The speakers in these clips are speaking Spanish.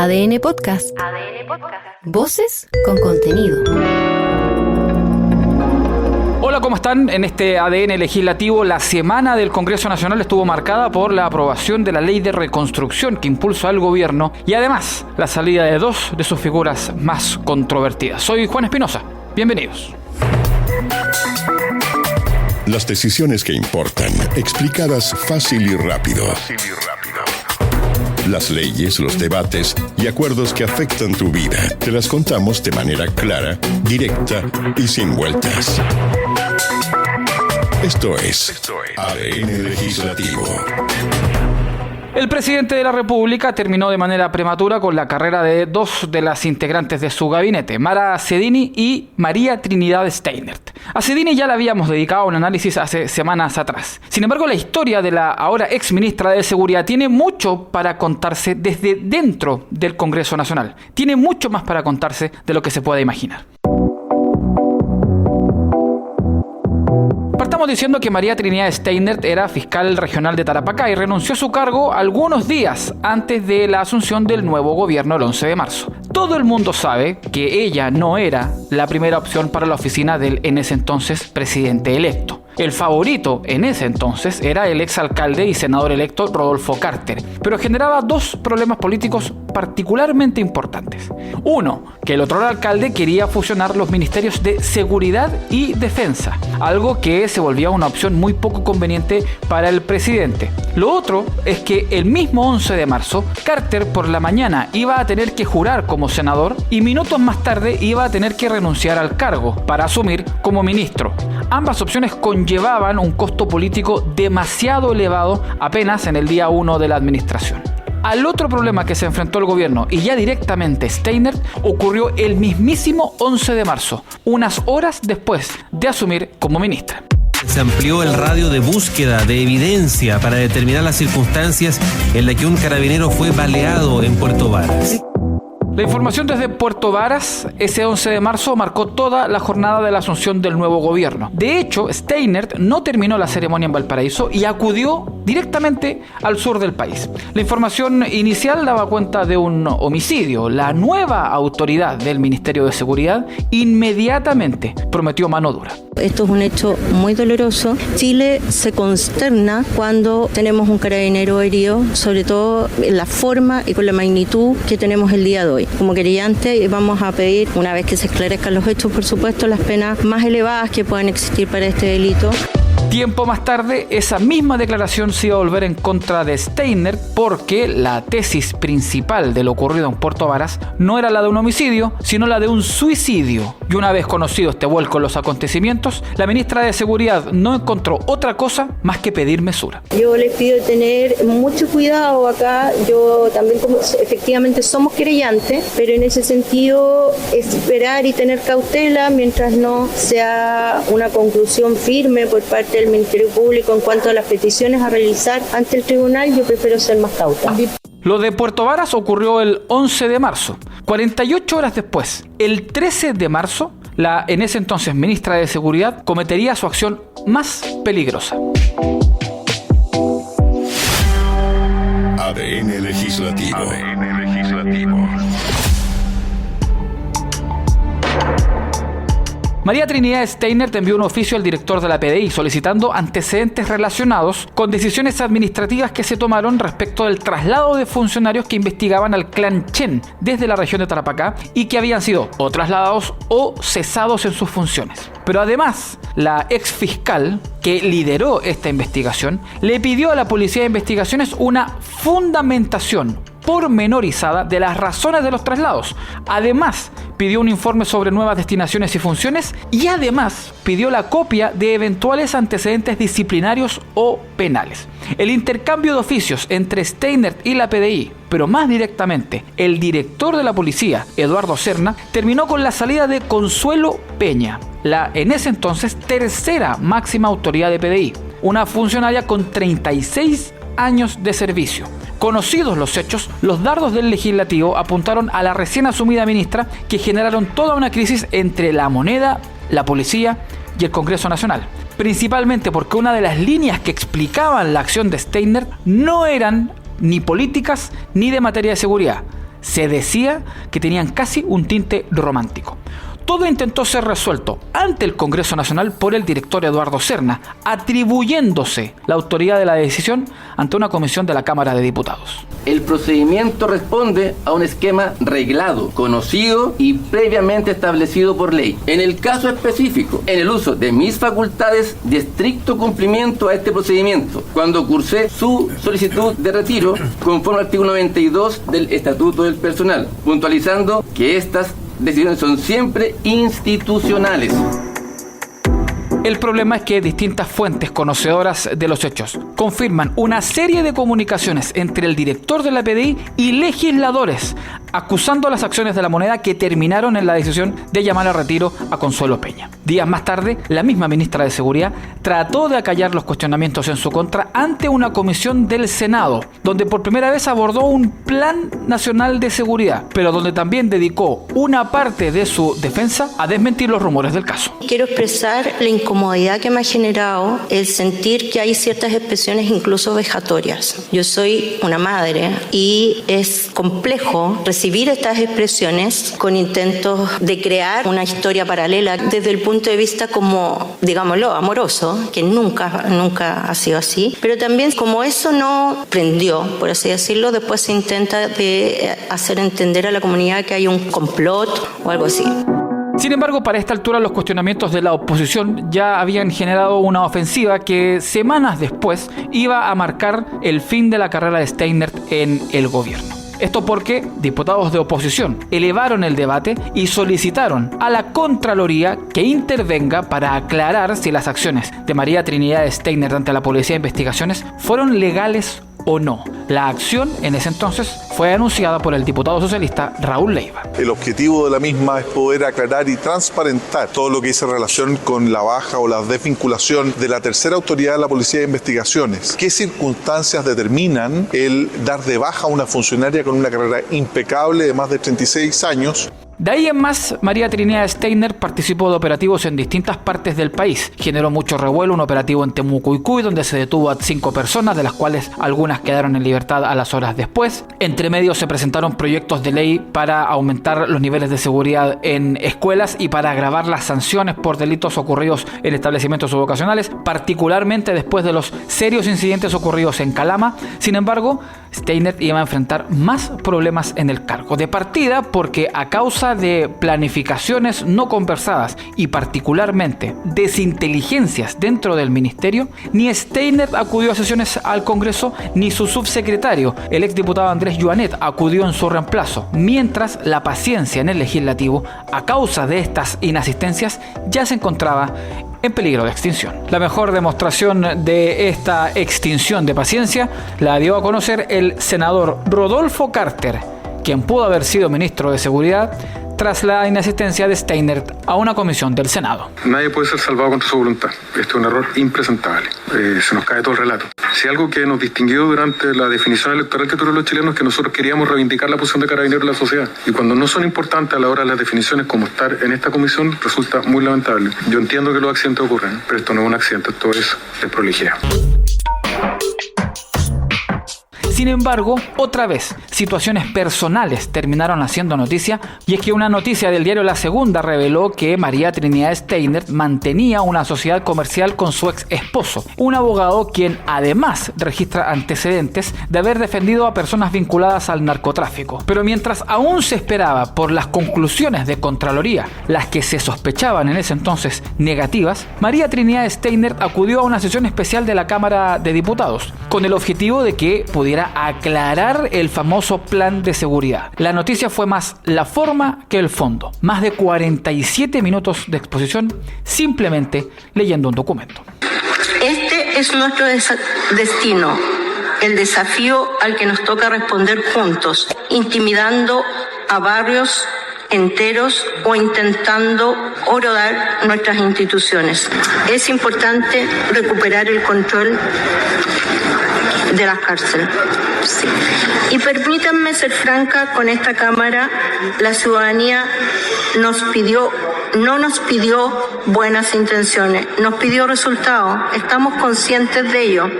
ADN Podcast. Voces con contenido. Hola, ¿cómo están? En este ADN legislativo, la semana del Congreso Nacional estuvo marcada por la aprobación de la Ley de Reconstrucción que impulsa al gobierno y además la salida de dos de sus figuras más controvertidas. Soy Juan Espinosa. Bienvenidos. Las decisiones que importan, explicadas fácil y rápido. Las leyes, los debates y acuerdos que afectan tu vida, te las contamos de manera clara, directa y sin vueltas. Esto es ADN Legislativo. El presidente de la República terminó de manera prematura con la carrera de dos de las integrantes de su gabinete, Mara Cedini y María Trinidad Steinert. A Cedini ya le habíamos dedicado un análisis hace semanas atrás. Sin embargo, la historia de la ahora ex ministra de Seguridad tiene mucho para contarse desde dentro del Congreso Nacional. Tiene mucho más para contarse de lo que se puede imaginar. Partamos diciendo que María Trinidad Steinert era fiscal regional de Tarapacá y renunció a su cargo algunos días antes de la asunción del nuevo gobierno el 11 de marzo. Todo el mundo sabe que ella no era la primera opción para la oficina del en ese entonces presidente electo. El favorito en ese entonces era el exalcalde y senador electo Rodolfo Carter, pero generaba dos problemas políticos particularmente importantes. Uno, que el otro alcalde quería fusionar los ministerios de seguridad y defensa, algo que se volvía una opción muy poco conveniente para el presidente. Lo otro es que el mismo 11 de marzo, Carter por la mañana iba a tener que jurar como senador y minutos más tarde iba a tener que renunciar al cargo para asumir como ministro. Ambas opciones conllevaban un costo político demasiado elevado apenas en el día 1 de la administración. Al otro problema que se enfrentó el gobierno y ya directamente Steinert ocurrió el mismísimo 11 de marzo, unas horas después de asumir como ministra. Se amplió el radio de búsqueda de evidencia para determinar las circunstancias en las que un carabinero fue baleado en Puerto Varas. La información desde Puerto Varas, ese 11 de marzo, marcó toda la jornada de la asunción del nuevo gobierno. De hecho, Steinert no terminó la ceremonia en Valparaíso y acudió directamente al sur del país. La información inicial daba cuenta de un homicidio. La nueva autoridad del Ministerio de Seguridad inmediatamente prometió mano dura. Esto es un hecho muy doloroso. Chile se consterna cuando tenemos un carabinero herido, sobre todo en la forma y con la magnitud que tenemos el día de hoy. Como querellante vamos a pedir, una vez que se esclarezcan los hechos, por supuesto, las penas más elevadas que puedan existir para este delito. Tiempo más tarde, esa misma declaración se iba a volver en contra de Steinert porque la tesis principal de lo ocurrido en Puerto Varas no era la de un homicidio, sino la de un suicidio. Y una vez conocido este vuelco en los acontecimientos, la ministra de Seguridad no encontró otra cosa más que pedir mesura. Yo les pido tener mucho cuidado acá. Yo también, como efectivamente somos querellantes, pero en ese sentido esperar y tener cautela mientras no sea una conclusión firme por parte del Ministerio Público en cuanto a las peticiones a realizar ante el tribunal. Yo prefiero ser más cauta. Lo de Puerto Varas ocurrió el 11 de marzo. 48 horas después, el 13 de marzo, la en ese entonces ministra de Seguridad cometería su acción más peligrosa. ADN Legislativo. María Trinidad Steinert envió un oficio al director de la PDI solicitando antecedentes relacionados con decisiones administrativas que se tomaron respecto del traslado de funcionarios que investigaban al clan Chen desde la región de Tarapacá y que habían sido o trasladados o cesados en sus funciones. Pero además, la ex fiscal que lideró esta investigación le pidió a la Policía de Investigaciones una fundamentación pormenorizada de las razones de los traslados. Además, pidió un informe sobre nuevas destinaciones y funciones y además pidió la copia de eventuales antecedentes disciplinarios o penales. El intercambio de oficios entre Steinert y la PDI, pero más directamente el director de la policía, Eduardo Serna, terminó con la salida de Consuelo Peña, la en ese entonces tercera máxima autoridad de PDI, una funcionaria con 36 años de servicio. Conocidos los hechos, los dardos del legislativo apuntaron a la recién asumida ministra que generaron toda una crisis entre la moneda, la policía y el Congreso Nacional. Principalmente porque una de las líneas que explicaban la acción de Steinert no eran ni políticas ni de materia de seguridad. Se decía que tenían casi un tinte romántico. Todo intentó ser resuelto ante el Congreso Nacional por el director Eduardo Serna, atribuyéndose la autoridad de la decisión ante una comisión de la Cámara de Diputados. El procedimiento responde a un esquema reglado, conocido y previamente establecido por ley. En el caso específico, en el uso de mis facultades de estricto cumplimiento a este procedimiento, cuando cursé su solicitud de retiro, conforme al artículo 92 del Estatuto del Personal, puntualizando que estas decisiones son siempre institucionales. El problema es que distintas fuentes conocedoras de los hechos confirman una serie de comunicaciones entre el director de la PDI y legisladores acusando las acciones de La Moneda que terminaron en la decisión de llamar a retiro a Consuelo Peña. Días más tarde, la misma ministra de Seguridad trató de acallar los cuestionamientos en su contra ante una comisión del Senado, donde por primera vez abordó un plan nacional de seguridad, pero donde también dedicó una parte de su defensa a desmentir los rumores del caso. Quiero expresar la incomodidad que me ha generado el sentir que hay ciertas expresiones incluso vejatorias. Yo soy una madre y es complejo recibir estas expresiones con intentos de crear una historia paralela desde el punto de vista como, digámoslo, amoroso, que nunca ha sido así, pero también como eso no prendió, por así decirlo, después se intenta de hacer entender a la comunidad que hay un complot o algo así. Sin embargo, para esta altura los cuestionamientos de la oposición ya habían generado una ofensiva que semanas después iba a marcar el fin de la carrera de Steinert en el gobierno. Esto porque diputados de oposición elevaron el debate y solicitaron a la Contraloría que intervenga para aclarar si las acciones de María Trinidad Steinert ante la Policía de Investigaciones fueron legales o no. La acción en ese entonces fue anunciada por el diputado socialista Raúl Leiva. El objetivo de la misma es poder aclarar y transparentar todo lo que dice relación con la baja o la desvinculación de la tercera autoridad de la Policía de Investigaciones. ¿Qué circunstancias determinan el dar de baja a una funcionaria con una carrera impecable de más de 36 años? De ahí en más, María Trinidad Steinert participó de operativos en distintas partes del país. Generó mucho revuelo un operativo en Temucuicui, donde se detuvo a 5 personas, de las cuales algunas quedaron en libertad a las horas después. Entre medio se presentaron proyectos de ley para aumentar los niveles de seguridad en escuelas y para agravar las sanciones por delitos ocurridos en establecimientos subvocacionales, particularmente después de los serios incidentes ocurridos en Calama. Sin embargo, Steinert iba a enfrentar más problemas en el cargo. De partida, porque a causa de planificaciones no conversadas y particularmente desinteligencias dentro del ministerio, ni Steinert acudió a sesiones al Congreso, ni su subsecretario, el exdiputado Andrés Yuanet, acudió en su reemplazo, mientras la paciencia en el legislativo, a causa de estas inasistencias, ya se encontraba en peligro de extinción. La mejor demostración de esta extinción de paciencia la dio a conocer el senador Rodolfo Carter, quien pudo haber sido ministro de Seguridad tras la inasistencia de Steinert a una comisión del Senado. Nadie puede ser salvado contra su voluntad. Este es un error impresentable. Se nos cae todo el relato. Si algo que nos distinguió durante la definición electoral que tuvieron los chilenos es que nosotros queríamos reivindicar la posición de Carabineros en la sociedad. Y cuando no son importantes a la hora de las definiciones, como estar en esta comisión, resulta muy lamentable. Yo entiendo que los accidentes ocurren, pero esto no es un accidente, esto es desprolijidad. Sin embargo, otra vez, situaciones personales terminaron haciendo noticia, y es que una noticia del diario La Segunda reveló que María Trinidad Steinert mantenía una sociedad comercial con su ex esposo, un abogado quien además registra antecedentes de haber defendido a personas vinculadas al narcotráfico. Pero mientras aún se esperaba por las conclusiones de Contraloría, las que se sospechaban en ese entonces negativas, María Trinidad Steinert acudió a una sesión especial de la Cámara de Diputados, con el objetivo de que pudiera aclarar el famoso plan de seguridad. La noticia fue más la forma que el fondo. Más de 47 minutos de exposición simplemente leyendo un documento. Este es nuestro destino, el desafío al que nos toca responder juntos, intimidando a barrios enteros o intentando horadar nuestras instituciones. Es importante recuperar el control de las cárceles. Sí. Y permítanme ser franca con esta Cámara, la ciudadanía no nos pidió buenas intenciones, nos pidió resultados, estamos conscientes de ello.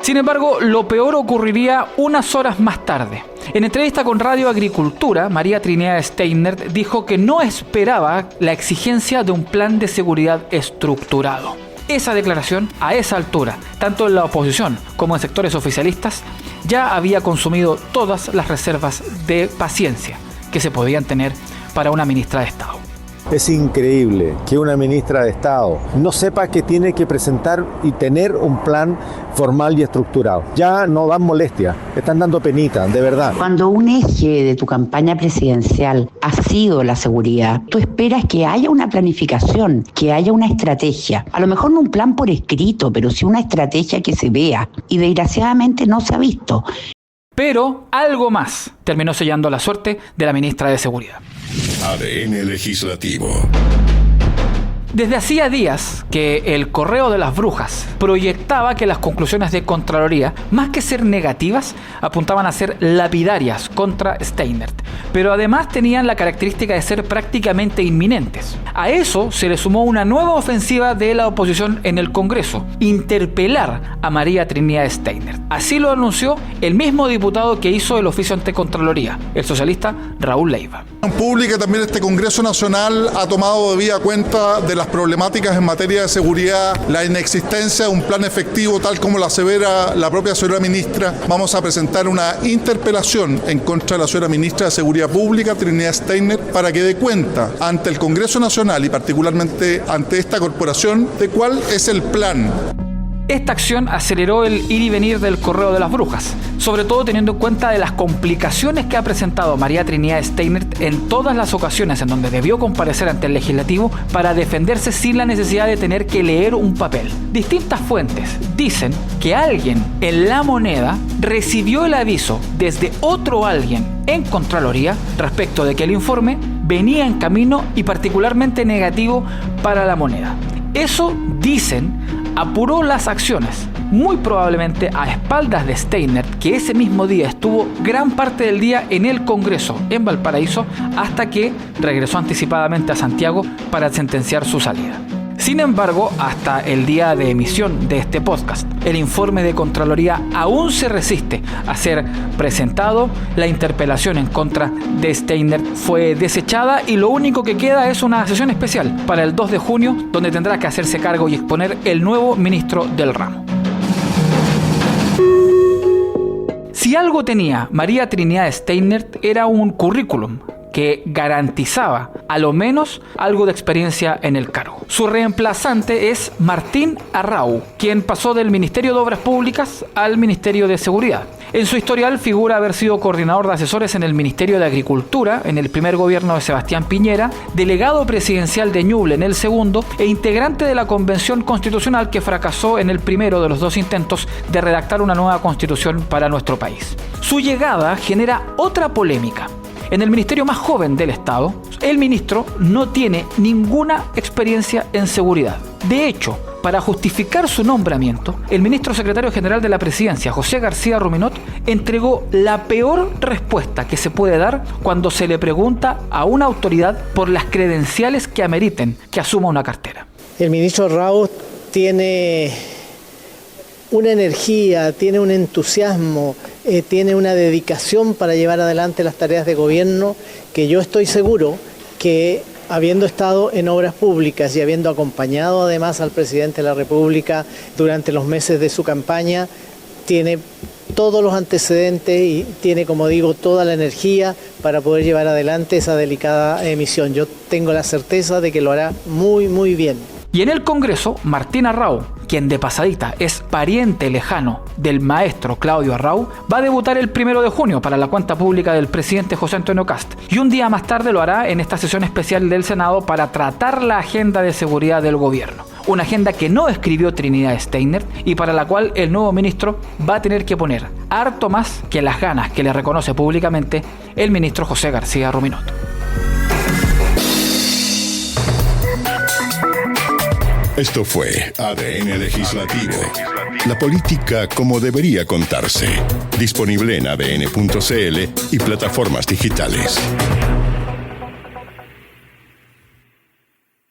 Sin embargo, lo peor ocurriría unas horas más tarde. En entrevista con Radio Agricultura, María Trinidad Steinert dijo que no esperaba la exigencia de un plan de seguridad estructurado. Esa declaración, a esa altura, tanto en la oposición como en sectores oficialistas, ya había consumido todas las reservas de paciencia que se podían tener para una ministra de Estado. Es increíble que una ministra de Estado no sepa que tiene que presentar y tener un plan formal y estructurado. Ya no dan molestia, están dando penita, de verdad. Cuando un eje de tu campaña presidencial ha sido la seguridad, tú esperas que haya una planificación, que haya una estrategia. A lo mejor no un plan por escrito, pero sí una estrategia que se vea. Y desgraciadamente no se ha visto. Pero algo más terminó sellando la suerte de la ministra de Seguridad. ADN Legislativo. Desde hacía días que el Correo de las Brujas proyectaba que las conclusiones de Contraloría, más que ser negativas, apuntaban a ser lapidarias contra Steinert, pero además tenían la característica de ser prácticamente inminentes. A eso se le sumó una nueva ofensiva de la oposición en el Congreso: interpelar a María Trinidad Steinert. Así lo anunció el mismo diputado que hizo el oficio ante Contraloría, el socialista Raúl Leiva. En pública también este Congreso Nacional ha tomado debida cuenta de las problemáticas en materia de seguridad, la inexistencia de un plan efectivo tal como lo asevera la propia señora ministra. Vamos a presentar una interpelación en contra de la señora ministra de Seguridad Pública, Trinidad Steinert, para que dé cuenta ante el Congreso Nacional y particularmente ante esta corporación de cuál es el plan. Esta acción aceleró el ir y venir del Correo de las Brujas, sobre todo teniendo en cuenta de las complicaciones que ha presentado María Trinidad Steinert en todas las ocasiones en donde debió comparecer ante el Legislativo para defenderse sin la necesidad de tener que leer un papel. Distintas fuentes dicen que alguien en La Moneda recibió el aviso desde otro alguien en Contraloría respecto de que el informe venía en camino y particularmente negativo para La Moneda. Eso, dicen, apuró las acciones, muy probablemente a espaldas de Steinert, que ese mismo día estuvo gran parte del día en el Congreso, en Valparaíso, hasta que regresó anticipadamente a Santiago para sentenciar su salida. Sin embargo, hasta el día de emisión de este podcast, el informe de Contraloría aún se resiste a ser presentado. La interpelación en contra de Steinert fue desechada y lo único que queda es una sesión especial para el 2 de junio, donde tendrá que hacerse cargo y exponer el nuevo ministro del ramo. Si algo tenía María Trinidad Steinert era un currículum que garantizaba a lo menos algo de experiencia en el cargo. Su reemplazante es Martín Arrau, quien pasó del Ministerio de Obras Públicas al Ministerio de Seguridad. En su historial figura haber sido coordinador de asesores en el Ministerio de Agricultura en el primer gobierno de Sebastián Piñera, delegado presidencial de Ñuble en el segundo e integrante de la Convención Constitucional que fracasó en el primero de los dos intentos de redactar una nueva constitución para nuestro país. Su llegada genera otra polémica. En el ministerio más joven del Estado, el ministro no tiene ninguna experiencia en seguridad. De hecho, para justificar su nombramiento, el ministro secretario general de la Presidencia, José García Ruminot, entregó la peor respuesta que se puede dar cuando se le pregunta a una autoridad por las credenciales que ameriten que asuma una cartera. El ministro Arrau tiene una energía, tiene un entusiasmo, tiene una dedicación para llevar adelante las tareas de gobierno que yo estoy seguro que, habiendo estado en obras públicas y habiendo acompañado además al presidente de la República durante los meses de su campaña, tiene todos los antecedentes y tiene, como digo, toda la energía para poder llevar adelante esa delicada misión. Yo tengo la certeza de que lo hará muy, muy bien. Y en el Congreso, Martín Arrau, quien de pasadita es pariente lejano del maestro Claudio Arrau, va a debutar el 1 de junio para la cuenta pública del presidente José Antonio Kast. Y un día más tarde lo hará en esta sesión especial del Senado para tratar la agenda de seguridad del gobierno. Una agenda que no escribió Trinidad Steinert y para la cual el nuevo ministro va a tener que poner harto más que las ganas que le reconoce públicamente el ministro José García Ruminot. Esto fue ADN Legislativo. La política como debería contarse. Disponible en adn.cl y plataformas digitales.